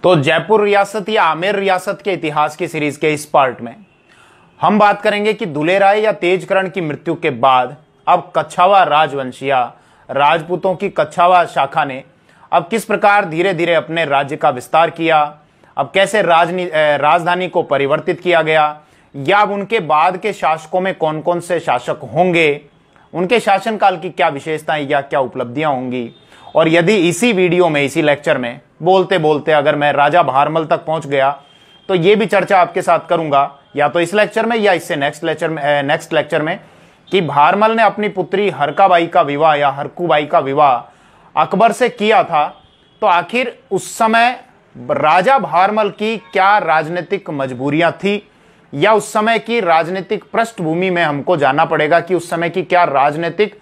तो जयपुर रियासत या आमेर रियासत के इतिहास की सीरीज के इस पार्ट में हम बात करेंगे कि दुलेराय या तेजकरण की मृत्यु के बाद अब कछावा राजवंश या राजपूतों की कछावा शाखा ने अब किस प्रकार धीरे धीरे अपने राज्य का विस्तार किया, अब कैसे राजधानी को परिवर्तित किया गया, या अब उनके बाद के शासकों में कौन कौन से शासक होंगे, उनके शासनकाल की क्या विशेषताएं या क्या उपलब्धियां होंगी। और यदि इसी वीडियो में, इसी लेक्चर में बोलते बोलते अगर मैं राजा भारमल तक पहुंच गया तो ये भी चर्चा आपके साथ करूंगा, या तो इस लेक्चर में या इससे नेक्स्ट लेक्चर में, कि भारमल ने अपनी पुत्री हरकाबाई का विवाह या हरकूबाई का विवाह अकबर से किया था, तो आखिर उस समय राजा भारमल की क्या राजनीतिक मजबूरियां थी, या उस समय की राजनीतिक पृष्ठभूमि में हमको जानना पड़ेगा कि उस समय की क्या राजनीतिक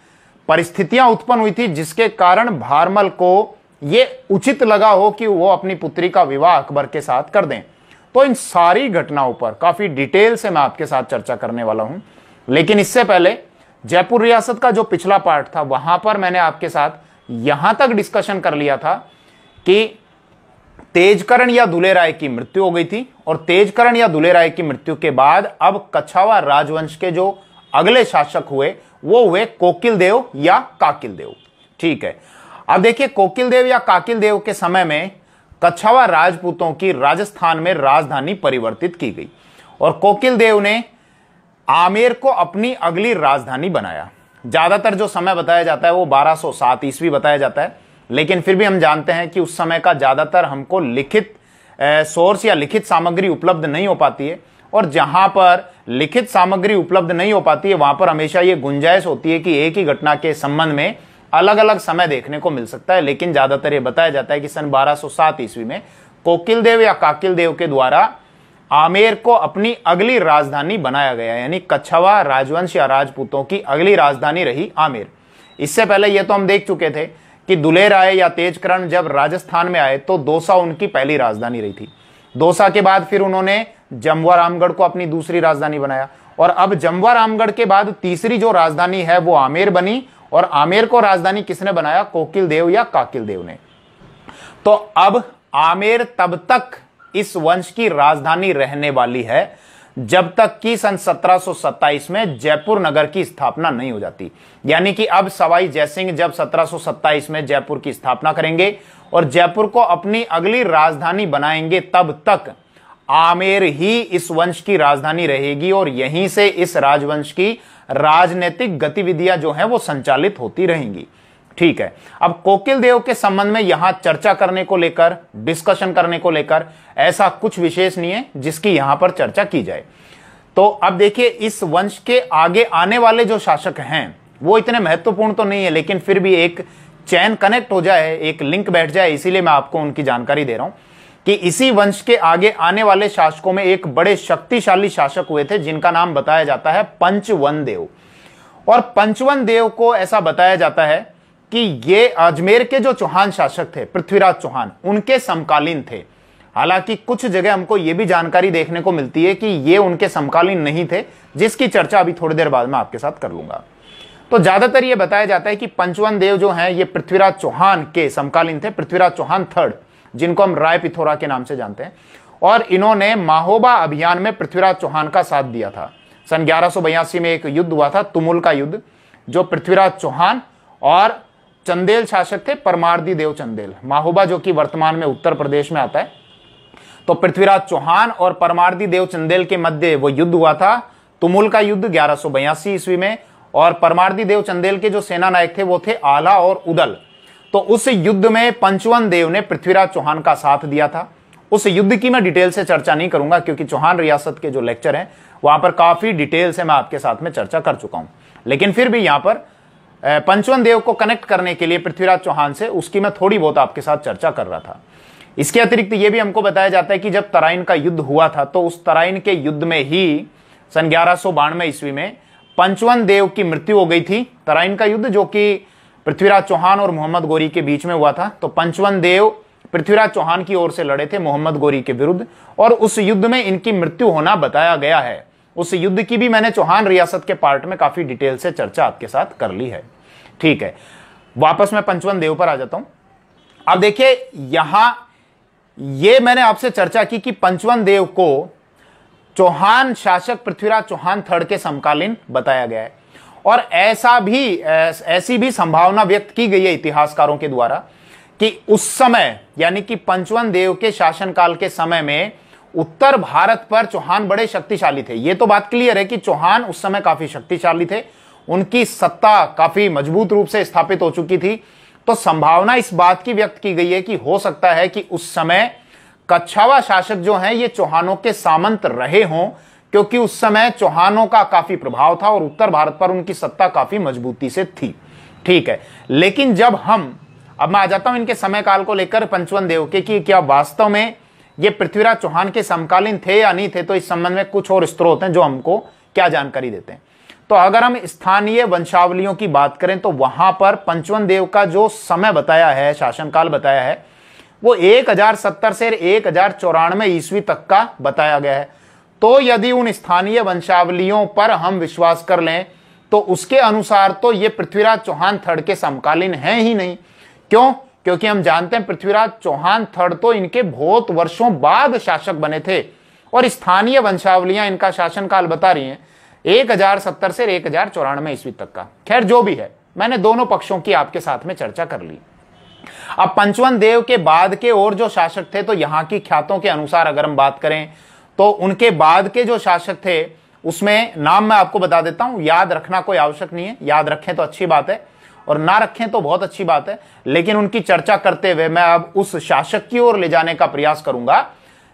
परिस्थितियां उत्पन्न हुई थी जिसके कारण भारमल को यह उचित लगा हो कि वो अपनी पुत्री का विवाह अकबर के साथ कर दें। तो इन सारी घटनाओं पर काफी डिटेल से मैं आपके साथ चर्चा करने वाला हूं। लेकिन इससे पहले जयपुर रियासत का जो पिछला पार्ट था वहां पर मैंने आपके साथ यहां तक डिस्कशन कर लिया था कि तेजकरण या दुलेराय की मृत्यु हो गई थी, और तेजकरण या दुलेराय की मृत्यु के बाद अब कछावा राजवंश के जो अगले शासक हुए वो हुए कोकिलदेव या काकिलदेव। ठीक है, अब देखिए कोकिलदेव या काकिलदेव के समय में कछावा राजपूतों की राजस्थान में राजधानी परिवर्तित की गई और कोकिलदेव ने आमेर को अपनी अगली राजधानी बनाया। ज्यादातर जो समय बताया जाता है वो 1207 ईस्वी बताया जाता है, लेकिन फिर भी हम जानते हैं कि उस समय का ज्यादातर हमको लिखित सोर्स या लिखित सामग्री उपलब्ध नहीं हो पाती है, और जहां पर लिखित सामग्री उपलब्ध नहीं हो पाती है वहां पर हमेशा ये गुंजाइश होती है कि एक ही घटना के संबंध में अलग अलग समय देखने को मिल सकता है। लेकिन ज्यादातर ये बताया जाता है कि सन 1207 ईस्वी में कोकिलदेव या काकिलदेव के द्वारा आमेर को अपनी अगली राजधानी बनाया गया, यानी कछावा राजवंश या राजपूतों की अगली राजधानी रही आमेर। इससे पहले यह तो हम देख चुके थे कि दुलेराय या तेजकरण जब राजस्थान में आए तो दौसा उनकी पहली राजधानी रही थी। दौसा के बाद फिर उन्होंने जमवा रामगढ़ को अपनी दूसरी राजधानी बनाया, और अब जमवा रामगढ़ के बाद तीसरी जो राजधानी है वो आमेर बनी, और आमेर को राजधानी किसने बनाया? कोकिलदेव या काकिलदेव ने। तो अब आमेर तब तक इस वंश की राजधानी रहने वाली है जब तक कि सन 1727 में जयपुर नगर की स्थापना नहीं हो जाती। यानी कि अब सवाई जयसिंह जब 1727 में जयपुर की स्थापना करेंगे और जयपुर को अपनी अगली राजधानी बनाएंगे, तब तक आमेर ही इस वंश की राजधानी रहेगी और यहीं से इस राजवंश की राजनीतिक गतिविधियां जो हैं वो संचालित होती रहेंगी। ठीक है, अब कोकिलदेव के संबंध में यहां चर्चा करने को लेकर, डिस्कशन करने को लेकर ऐसा कुछ विशेष नहीं है जिसकी यहां पर चर्चा की जाए। तो अब देखिए, इस वंश के आगे आने वाले जो शासक हैं वो इतने महत्वपूर्ण तो नहीं है, लेकिन फिर भी एक चैन कनेक्ट हो जाए, एक लिंक बैठ जाए, इसीलिए मैं आपको उनकी जानकारी दे रहा हूं कि इसी वंश के आगे आने वाले शासकों में एक बड़े शक्तिशाली शासक हुए थे जिनका नाम बताया जाता है पंचवन देव। और पंचवन देव को ऐसा बताया जाता है कि ये अजमेर के जो चौहान शासक थे, पृथ्वीराज चौहान, उनके समकालीन थे। हालांकि कुछ जगह हमको यह भी जानकारी देखने को मिलती है कि ये उनके समकालीन नहीं थे, जिसकी चर्चा अभी थोड़ी देर बाद मैं आपके साथ कर लूंगा। तो ज्यादातर यह बताया जाता है कि पंचवन देव जो हैं ये पृथ्वीराज चौहान के समकालीन थे, पृथ्वीराज चौहान थर्ड, जिनको हम राय पिथौरा के नाम से जानते हैं। और इन्होंने माहोबा अभियान में पृथ्वीराज चौहान का साथ दिया था। सन 1182 में एक युद्ध हुआ था, तुमुल का युद्ध, जो पृथ्वीराज चौहान और चंदेल शासक थे, परमार्दी देव चंदेल। माहोबा जो कि वर्तमान में उत्तर प्रदेश में आता है, तो पृथ्वीराज चौहान और परमार्दी देव चंदेल के मध्य वो युद्ध हुआ था, तुमुल का युद्ध 1182 ईस्वी में। और परमार्दी देव चंदेल के जो सेना नायक थे वो थे आला और उदल। तो उस युद्ध में पंचवन देव ने पृथ्वीराज चौहान का साथ दिया था। उस युद्ध की मैं डिटेल से चर्चा नहीं करूंगा क्योंकि चौहान रियासत के जो लेक्चर हैं वहां पर काफी डिटेल से मैं आपके साथ में चर्चा कर चुका हूं, लेकिन फिर भी यहां पर पंचवन देव को कनेक्ट करने के लिए पृथ्वीराज चौहान से उसकी मैं थोड़ी बहुत आपके साथ चर्चा कर रहा था। इसके अतिरिक्त यह भी हमको बताया जाता है कि जब तराइन का युद्ध हुआ था तो उस तराइन के युद्ध में ही सन 1192 ईस्वी में पंचवन देव की मृत्यु हो गई थी। तराइन का युद्ध जो कि पृथ्वीराज चौहान और मोहम्मद गोरी के बीच में हुआ था, तो पंचवन देव पृथ्वीराज चौहान की ओर से लड़े थे मोहम्मद गोरी के विरुद्ध, और उस युद्ध में इनकी मृत्यु होना बताया गया है। उस युद्ध की भी मैंने चौहान रियासत के पार्ट में काफी डिटेल से चर्चा आपके साथ कर ली है। ठीक है, वापस मैं पंचवन देव पर आ जाता हूं। अब देखिए, यहां ये मैंने आपसे चर्चा की कि पंचवन देव को चौहान शासक पृथ्वीराज चौहान थर्ड के समकालीन बताया गया है, और ऐसी भी संभावना व्यक्त की गई है इतिहासकारों के द्वारा कि उस समय यानी कि पंचवन देव के शासनकाल के समय में उत्तर भारत पर चौहान बड़े शक्तिशाली थे। यह तो बात क्लियर है कि चौहान उस समय काफी शक्तिशाली थे, उनकी सत्ता काफी मजबूत रूप से स्थापित हो चुकी थी। तो संभावना इस बात की व्यक्त की गई है कि हो सकता है कि उस समय कच्छावा शासक जो हैं ये चौहानों के सामंत रहे हों, क्योंकि उस समय चौहानों का काफी प्रभाव था और उत्तर भारत पर उनकी सत्ता काफी मजबूती से थी। ठीक है, लेकिन जब अब मैं आ जाता हूं इनके समय काल को लेकर पंचवन देव के कि क्या वास्तव में ये पृथ्वीराज चौहान के समकालीन थे या नहीं थे, तो इस संबंध में कुछ और स्रोत हैं जो हमको क्या जानकारी देते हैं। तो अगर हम स्थानीय वंशावलियों की बात करें तो वहां पर पंचवन देव का जो समय बताया है, शासनकाल बताया है, वो 1070 से 1094 ईस्वी तक का बताया गया है। तो यदि उन स्थानीय वंशावलियों पर हम विश्वास कर लें तो उसके अनुसार तो ये पृथ्वीराज चौहान थर्ड के समकालीन हैं ही नहीं। क्यों? क्योंकि हम जानते हैं पृथ्वीराज चौहान थर्ड तो इनके बहुत वर्षों बाद शासक बने थे, और स्थानीय वंशावलियां इनका शासनकाल बता रही हैं 1070 से 1094 ईस्वी तक का। खैर जो भी है, मैंने दोनों पक्षों की आपके साथ में चर्चा कर ली। अब पंचवन देव के बाद के और जो शासक थे, तो यहां की ख्यातों के अनुसार अगर हम बात करें तो उनके बाद के जो शासक थे उसमें नाम मैं आपको बता देता हूं, याद रखना कोई आवश्यक नहीं है, याद रखें तो अच्छी बात है और ना रखें तो बहुत अच्छी बात है, लेकिन उनकी चर्चा करते हुए मैं अब उस शासक की ओर ले जाने का प्रयास करूंगा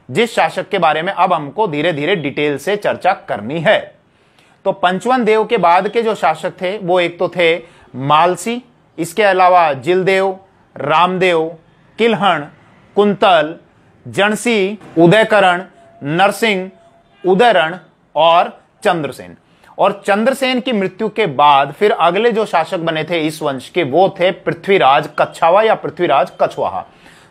जिस शासक के बारे में अब हमको धीरे धीरे डिटेल से चर्चा करनी है। तो पंचवन देव के बाद के जो शासक थे वो एक तो थे मालसी, इसके अलावा जिलदेव, रामदेव, किल्हण, कुंतल, जनसी, उदयकरण, नरसिंह, उदयरण और चंद्रसेन। और चंद्रसेन की मृत्यु के बाद फिर अगले जो शासक बने थे इस वंश के वो थे पृथ्वीराज कच्छावा या पृथ्वीराज कछवाहा।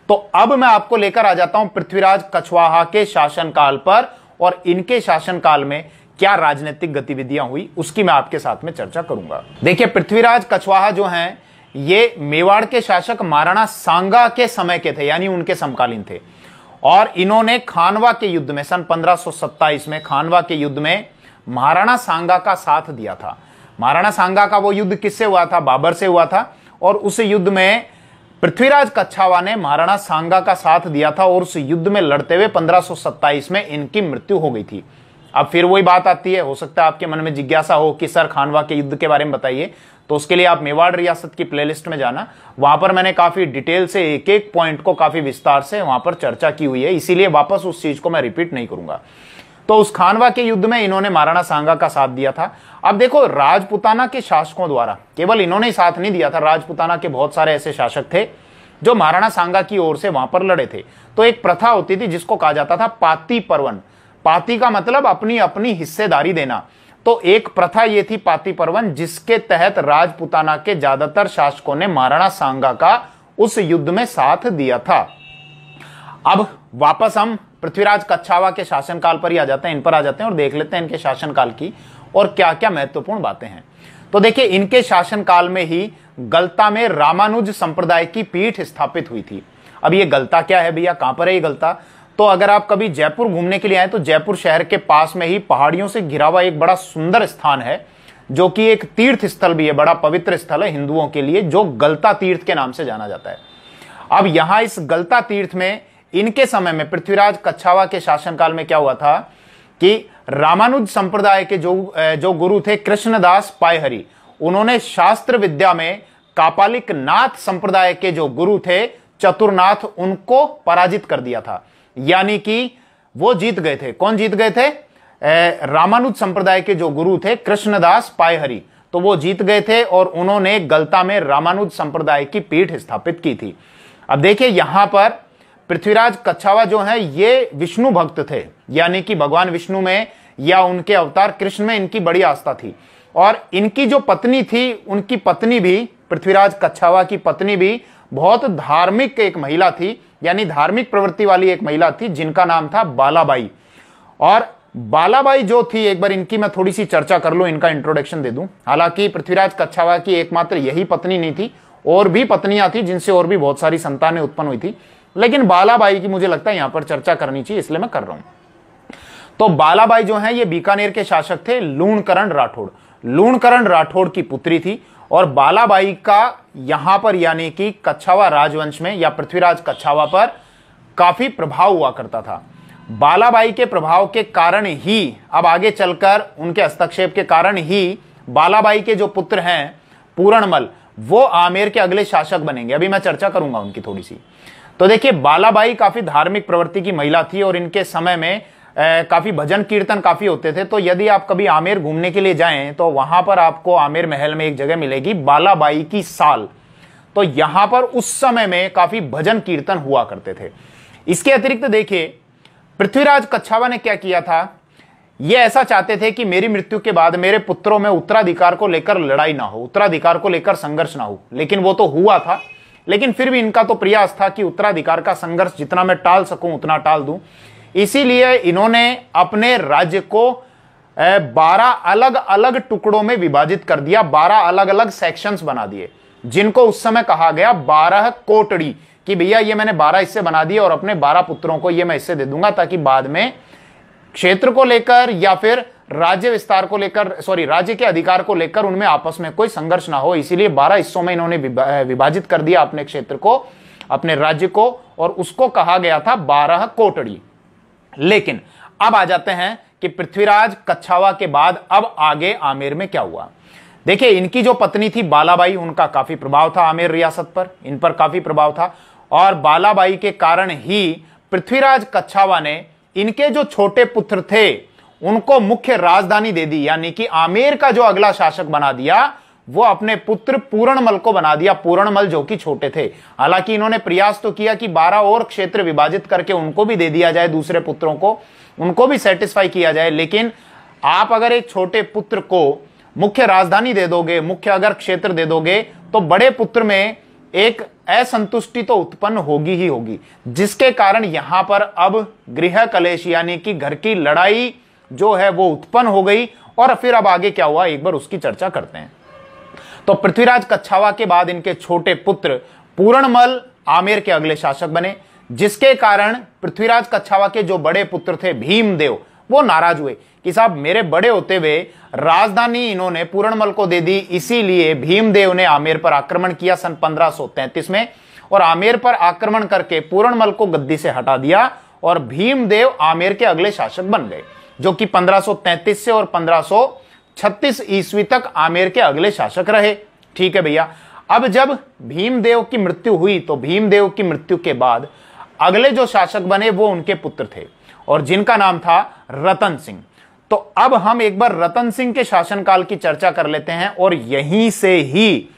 तो अब मैं आपको लेकर आ जाता हूं पृथ्वीराज कछवाहा के शासनकाल पर, और इनके शासनकाल में क्या राजनीतिक गतिविधियां हुई उसकी मैं आपके साथ में चर्चा करूंगा। देखिए, पृथ्वीराज कछवाहा जो हैं ये मेवाड़ के शासक महाराणा सांगा के समय के थे, यानी उनके समकालीन थे, और इन्होंने खानवा के युद्ध में सन 1527 में खानवा के युद्ध में महाराणा सांगा का साथ दिया था। महाराणा सांगा का वो युद्ध किससे हुआ था? बाबर से हुआ था, और उस युद्ध में पृथ्वीराज कच्छावा ने महाराणा सांगा का साथ दिया था, और उस युद्ध में लड़ते हुए 1527 में इनकी मृत्यु हो गई थी। अब फिर वही बात आती है, हो सकता है आपके मन में जिज्ञासा हो कि सर खानवा के युद्ध के बारे में बताइए, तो उसके लिए आप मेवाड़ रियासत की प्लेलिस्ट में जाना, वहां पर मैंने काफी डिटेल से एक एक पॉइंट को काफी विस्तार से वहां पर चर्चा की हुई है, इसीलिए वापस उस चीज को मैं रिपीट नहीं करूंगा। तो उस खानवा के युद्ध में इन्होंने महाराणा सांगा का साथ दिया था। अब देखो, राजपुताना के शासकों द्वारा केवल इन्होंने ही साथ नहीं दिया था, राजपुताना के बहुत सारे ऐसे शासक थे जो महाराणा सांगा की ओर से वहां पर लड़े थे। तो एक प्रथा होती थी जिसको कहा जाता था पाती पर्वन। पाती का मतलब अपनी अपनी हिस्सेदारी देना। तो एक प्रथा ये थी पाती पर्वन, जिसके तहत राजपुताना के ज्यादातर शासकों ने महाराणा सांगा का उस युद्ध में साथ दिया था। अब वापस हम पृथ्वीराज कच्छावा के शासनकाल पर ही आ जाते हैं, इन पर आ जाते हैं और देख लेते हैं इनके शासनकाल की और क्या क्या महत्वपूर्ण बातें हैं। तो देखिए, इनके शासनकाल में ही गलता में रामानुज संप्रदाय की पीठ स्थापित हुई थी। अब ये गलता क्या है भैया, कहां पर है ये गलता? तो अगर आप कभी जयपुर घूमने के लिए आए तो जयपुर शहर के पास में ही पहाड़ियों से घिरा हुआ एक बड़ा सुंदर स्थान है, जो कि एक तीर्थ स्थल भी है, बड़ा पवित्र स्थल है हिंदुओं के लिए, जो गलता तीर्थ के नाम से जाना जाता है। अब यहां इस गलता तीर्थ में इनके समय में पृथ्वीराज कच्छावा के शासनकाल में क्या हुआ था कि रामानुज संप्रदाय के जो गुरु थे कृष्णदास पायहरी, उन्होंने शास्त्र विद्या में कापालिक नाथ संप्रदाय के जो गुरु थे चतुरनाथ, उनको पराजित कर दिया था। यानी कि वो जीत गए थे। कौन जीत गए थे? रामानुज संप्रदाय के जो गुरु थे कृष्णदास पायहरी, तो वो जीत गए थे और उन्होंने गलता में रामानुज संप्रदाय की पीठ स्थापित की थी। अब देखिए, यहां पर पृथ्वीराज कच्छावा जो है ये विष्णु भक्त थे, यानी कि भगवान विष्णु में या उनके अवतार कृष्ण में इनकी बड़ी आस्था थी। और इनकी जो पत्नी थी, उनकी पत्नी भी, पृथ्वीराज कच्छावा की पत्नी भी बहुत धार्मिक एक महिला थी, यानी धार्मिक प्रवृत्ति वाली एक महिला थी, जिनका नाम था बालाबाई। और बालाबाई जो थी, एक बार इनकी मैं थोड़ी सी चर्चा कर लूं, इनका इंट्रोडक्शन दे दूं। हालांकि पृथ्वीराज कच्छावा की एकमात्र यही पत्नी नहीं थी, और भी पत्नियां थी जिनसे और भी बहुत सारी संतानें उत्पन्न हुई थी। लेकिन बालाबाई की मुझे लगता है यहां पर चर्चा करनी चाहिए, इसलिए मैं कर रहा हूं। तो बालाबाई जो है ये बीकानेर के शासक थे लूणकरण राठौड़। लूणकरण राठौड़ की पुत्री थी और बालाबाई का यहां पर यानी कि कच्छावा राजवंश में या पृथ्वीराज कच्छावा पर काफी प्रभाव हुआ करता था। बालाबाई के प्रभाव के कारण ही अब आगे चलकर उनके हस्तक्षेप के कारण ही बालाबाई के जो पुत्र हैं पूरणमल वो आमेर के अगले शासक बनेंगे। अभी मैं चर्चा करूंगा उनकी थोड़ी सी। तो देखिए बालाबाई काफी धार्मिक प्रवृत्ति की महिला थी और इनके समय में काफी भजन कीर्तन काफी होते थे। तो यदि आप कभी आमेर घूमने के लिए जाएं तो वहां पर आपको आमेर महल में एक जगह मिलेगी बालाबाई की साल। तो यहां पर उस समय में काफी भजन कीर्तन हुआ करते थे। इसके अतिरिक्त देखिए पृथ्वीराज कच्छावा ने क्या किया था, ये ऐसा चाहते थे कि मेरी मृत्यु के बाद मेरे पुत्रों में उत्तराधिकार को लेकर लड़ाई ना हो, उत्तराधिकार को लेकर संघर्ष ना हो। लेकिन वो तो हुआ था, लेकिन फिर भी इनका तो प्रयास था कि उत्तराधिकार का संघर्ष जितना मैं टाल सकूं उतना टाल दूं। इसीलिए इन्होंने अपने राज्य को 12 अलग अलग टुकड़ों में विभाजित कर दिया, 12 अलग अलग सेक्शंस बना दिए, जिनको उस समय कहा गया 12 कोटड़ी, कि भैया ये मैंने 12 हिस्से बना दिए और अपने 12 पुत्रों को ये मैं हिस्से दे दूंगा, ताकि बाद में क्षेत्र को लेकर या फिर राज्य विस्तार को लेकर राज्य के अधिकार को लेकर उनमें आपस में कोई संघर्ष ना हो। इसीलिए 12 हिस्सों में इन्होंने विभाजित कर दिया अपने क्षेत्र को, अपने राज्य को, और उसको कहा गया था 12 कोटड़ी। लेकिन अब आ जाते हैं कि पृथ्वीराज कच्छावा के बाद अब आगे आमेर में क्या हुआ। देखिए इनकी जो पत्नी थी बालाबाई, उनका काफी प्रभाव था आमेर रियासत पर, इन पर काफी प्रभाव था। और बालाबाई के कारण ही पृथ्वीराज कच्छावा ने इनके जो छोटे पुत्र थे उनको मुख्य राजधानी दे दी, यानी कि आमेर का जो अगला शासक बना दिया वो अपने पुत्र पूरणमल को बना दिया। पूरणमल जो कि छोटे थे, हालांकि इन्होंने प्रयास तो किया कि 12 और क्षेत्र विभाजित करके उनको भी दे दिया जाए, दूसरे पुत्रों को उनको भी सेटिस्फाई किया जाए। लेकिन आप अगर एक छोटे पुत्र को मुख्य राजधानी दे दोगे, मुख्य अगर क्षेत्र दे दोगे, तो बड़े पुत्र में एक असंतुष्टि तो उत्पन्न होगी ही होगी, जिसके कारण यहां पर अब गृह कलेश यानी कि घर की लड़ाई जो है वो उत्पन्न हो गई। और फिर अब आगे क्या हुआ एक बार उसकी चर्चा करते हैं। तो पृथ्वीराज कच्छावा के बाद इनके छोटे पुत्र पूरणमल आमेर के अगले शासक बने, जिसके कारण पृथ्वीराज कच्छावा के जो बड़े पुत्र थे भीमदेव वो नाराज हुए कि साहब मेरे बड़े होते हुए राजधानी इन्होंने पूरणमल को दे दी। इसीलिए भीमदेव ने आमेर पर आक्रमण किया सन 1533 में, और आमेर पर आक्रमण करके पूरणमल को गद्दी से हटा दिया और भीमदेव आमेर के अगले शासक बन गए, जो कि 1533 से और 1536 ईस्वी तक आमेर के अगले शासक रहे। ठीक है भैया। अब जब भीमदेव की मृत्यु हुई तो भीमदेव की मृत्यु के बाद अगले जो शासक बने वो उनके पुत्र थे और जिनका नाम था रतन सिंह। तो अब हम एक बार रतन सिंह के शासनकाल की चर्चा कर लेते हैं, और यहीं से ही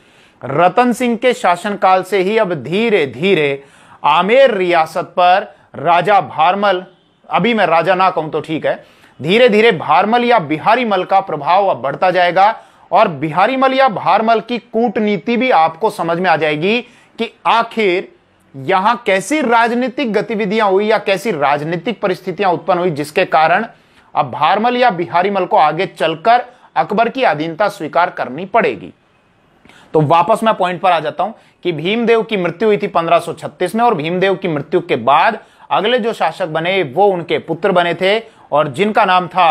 रतन सिंह के शासनकाल से ही अब धीरे धीरे आमेर रियासत पर राजा भारमल, अभी मैं राजा ना कहूं तो ठीक है, धीरे धीरे भारमल या बिहारी मल का प्रभाव अब बढ़ता जाएगा। और बिहारी मल या भारमल की कूटनीति भी आपको समझ में आ जाएगी कि आखिर यहां कैसी राजनीतिक गतिविधियां हुई या कैसी राजनीतिक परिस्थितियां उत्पन्न हुई, जिसके कारण अब भारमल या बिहारी मल को आगे चलकर अकबर की अधीनता स्वीकार करनी पड़ेगी। तो वापस मैं पॉइंट पर आ जाता हूं कि भीमदेव की मृत्यु हुई थी 1536 में, और भीमदेव की मृत्यु के बाद अगले जो शासक बने वो उनके पुत्र बने थे और जिनका नाम था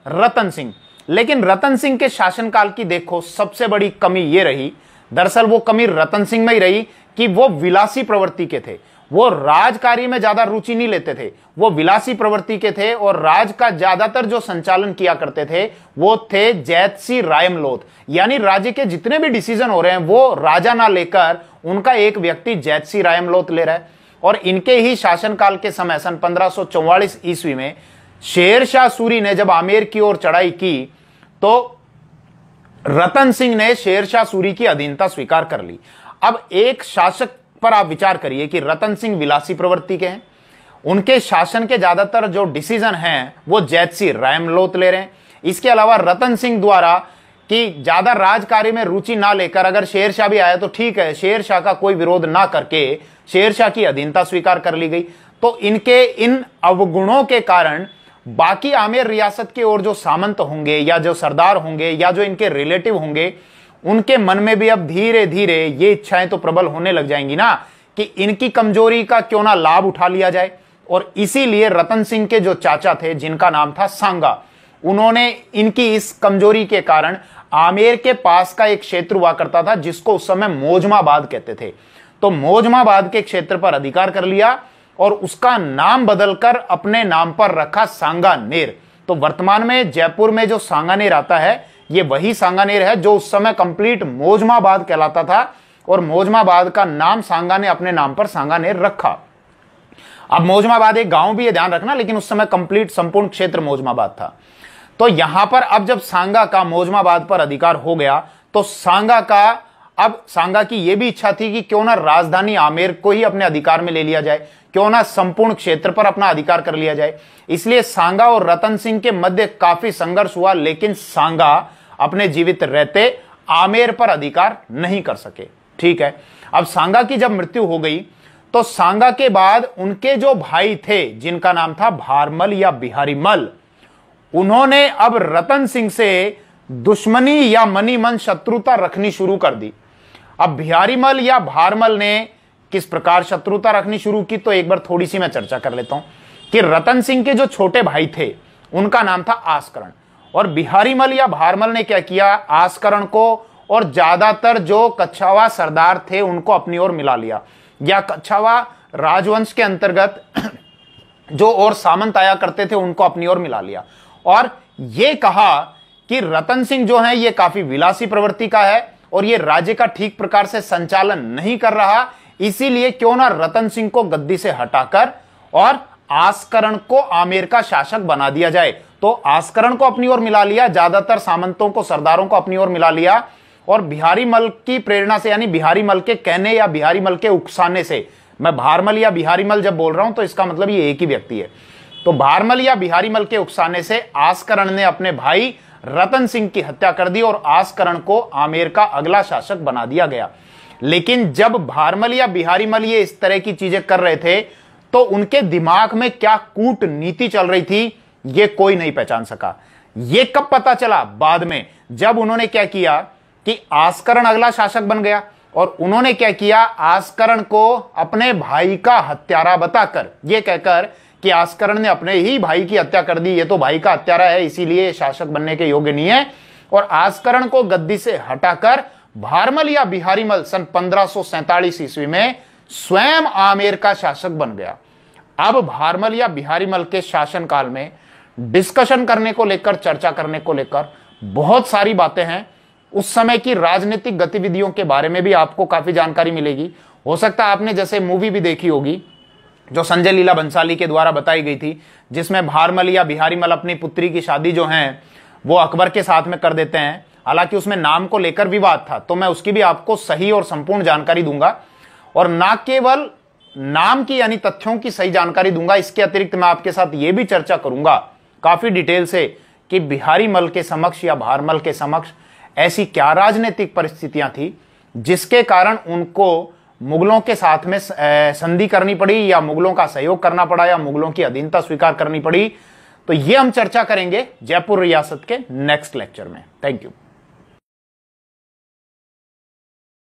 रतन सिंह। लेकिन रतन सिंह के शासनकाल की देखो सबसे बड़ी कमी ये रही, दरअसल वो कमी रतन सिंह में ही रही कि वो विलासी प्रवृत्ति के थे। वो राजकार्य में ज्यादा रुचि नहीं लेते थे, वो विलासी प्रवृत्ति के थे, और राज का ज्यादातर जो संचालन किया करते थे वो थे जैतसी रायमलोथ, यानी राज्य के जितने भी डिसीजन हो रहे हैं वो राजा ना लेकर उनका एक व्यक्ति जैतसी रायमलोथ ले रहा है। और इनके ही शासनकाल के समय सन 1544 ईस्वी में शेरशाह सूरी ने जब आमेर की ओर चढ़ाई की तो रतन सिंह ने शेरशाह सूरी की अधीनता स्वीकार कर ली। अब एक शासक पर आप विचार करिए कि रतन सिंह विलासी प्रवृत्ति के हैं, उनके शासन के ज्यादातर जो डिसीजन हैं वो जैतसी रायमलोथ ले रहे हैं। इसके अलावा रतन सिंह द्वारा कि ज्यादा राजकार्य में रुचि ना लेकर अगर शेरशाह भी आया तो ठीक है, शेरशाह का कोई विरोध ना करके शेरशाह की अधीनता स्वीकार कर ली गई। तो इनके इन अवगुणों के कारण बाकी आमेर रियासत के और जो सामंत होंगे या जो सरदार होंगे या जो इनके रिलेटिव होंगे, उनके मन में भी अब धीरे धीरे ये इच्छाएं तो प्रबल होने लग जाएंगी ना कि इनकी कमजोरी का क्यों ना लाभ उठा लिया जाए। और इसीलिए रतन सिंह के जो चाचा थे, जिनका नाम था सांगा, उन्होंने इनकी इस कमजोरी के कारण आमेर के पास का एक क्षेत्र हुआ करता था जिसको उस समय मोजमाबाद कहते थे, तो मोजमाबाद के क्षेत्र पर अधिकार कर लिया और उसका नाम बदलकर अपने नाम पर रखा सांगानेर। तो वर्तमान में जयपुर में जो सांगानेर आता है, ये वही सांगानेर है जो उस समय कंप्लीट मोजमाबाद कहलाता था, और मोजमाबाद का नाम सांगा ने अपने नाम पर सांगानेर रखा। अब मोजमाबाद एक गांव भी है, ध्यान रखना, लेकिन उस समय कंप्लीट संपूर्ण क्षेत्र मोजमाबाद था। तो यहां पर अब जब सांगा का मोजमाबाद पर अधिकार हो गया, तो सांगा की यह भी इच्छा थी कि क्यों ना राजधानी आमेर को ही अपने अधिकार में ले लिया जाए, क्यों ना संपूर्ण क्षेत्र पर अपना अधिकार कर लिया जाए। इसलिए सांगा और रतन सिंह के मध्य काफी संघर्ष हुआ, लेकिन सांगा अपने जीवित रहते आमेर पर अधिकार नहीं कर सके। ठीक है, अब सांगा की जब मृत्यु हो गई, तो सांगा के बाद उनके जो भाई थे, जिनका नाम था भारमल या बिहारी मल, उन्होंने अब रतन सिंह से दुश्मनी या मनी मन शत्रुता रखनी शुरू कर दी। अब बिहारी मल या भारमल ने किस प्रकार शत्रुता रखनी शुरू की, तो एक बार थोड़ी सी मैं चर्चा कर लेता हूं कि रतन सिंह के जो छोटे भाई थे, उनका नाम था आस्करण, और बिहारी मल या भारमल ने क्या किया, आस्करण को और ज्यादातर जो कच्छावा सरदार थे उनको अपनी ओर मिला लिया, या कच्छावा राजवंश के अंतर्गत जो और सामंत आया करते थे उनको अपनी ओर मिला लिया, और यह कहा कि रतन सिंह जो है ये काफी विलासी प्रवृत्ति का है और ये राज्य का ठीक प्रकार से संचालन नहीं कर रहा, इसीलिए क्यों ना रतन सिंह को गद्दी से हटाकर और आस्करण को आमेर का शासक बना दिया जाए। तो आस्करण को अपनी ओर मिला लिया, ज्यादातर सामंतों को, सरदारों को अपनी ओर मिला लिया, और बिहारी मल की प्रेरणा से, यानी बिहारी मल के कहने या बिहारी मल के उकसाने से, मैं भारमल या बिहारी मल जब बोल रहा हूं तो इसका मतलब ये एक ही व्यक्ति है, तो भारमल या बिहारी मल के उकसाने से आस्करण ने अपने भाई रतन सिंह की हत्या कर दी और आस्करण को आमेर का अगला शासक बना दिया गया। लेकिन जब भारमल या बिहारी मल ये इस तरह की चीजें कर रहे थे, तो उनके दिमाग में क्या कूटनीति चल रही थी, ये कोई नहीं पहचान सका। ये कब पता चला, बाद में, जब उन्होंने क्या किया कि आस्करण अगला शासक बन गया, और उन्होंने क्या किया, आस्करण को अपने भाई का हत्यारा बताकर, यह कहकर कि आस्करण ने अपने ही भाई की हत्या कर दी, ये तो भाई का हत्यारा है, इसीलिए शासक बनने के योग्य नहीं है, और आस्करण को गद्दी से हटाकर भारमल या बिहारी मल सन 1547 ईस्वी में स्वयं आमेर का शासक बन गया। अब भारमल या बिहारी मल के शासनकाल में डिस्कशन करने को लेकर, चर्चा करने को लेकर बहुत सारी बातें हैं। उस समय की राजनीतिक गतिविधियों के बारे में भी आपको काफी जानकारी मिलेगी। हो सकता है आपने जैसे मूवी भी देखी होगी जो संजय लीला बंसाली के द्वारा बताई गई थी, जिसमें भारमल या बिहारी मल अपनी पुत्री की शादी जो है वो अकबर के साथ में कर देते हैं। हालांकि उसमें नाम को लेकर विवाद था, तो मैं उसकी भी आपको सही और संपूर्ण जानकारी दूंगा, और ना केवल नाम की यानी तथ्यों की सही जानकारी दूंगा, इसके अतिरिक्त मैं आपके साथ यह भी चर्चा करूंगा काफी डिटेल से कि बिहारी मल के समक्ष या भारमल के समक्ष ऐसी क्या राजनीतिक परिस्थितियां थी जिसके कारण उनको मुगलों के साथ में संधि करनी पड़ी, या मुगलों का सहयोग करना पड़ा, या मुगलों की अधीनता स्वीकार करनी पड़ी। तो ये हम चर्चा करेंगे जयपुर रियासत के नेक्स्ट लेक्चर में। Thank you.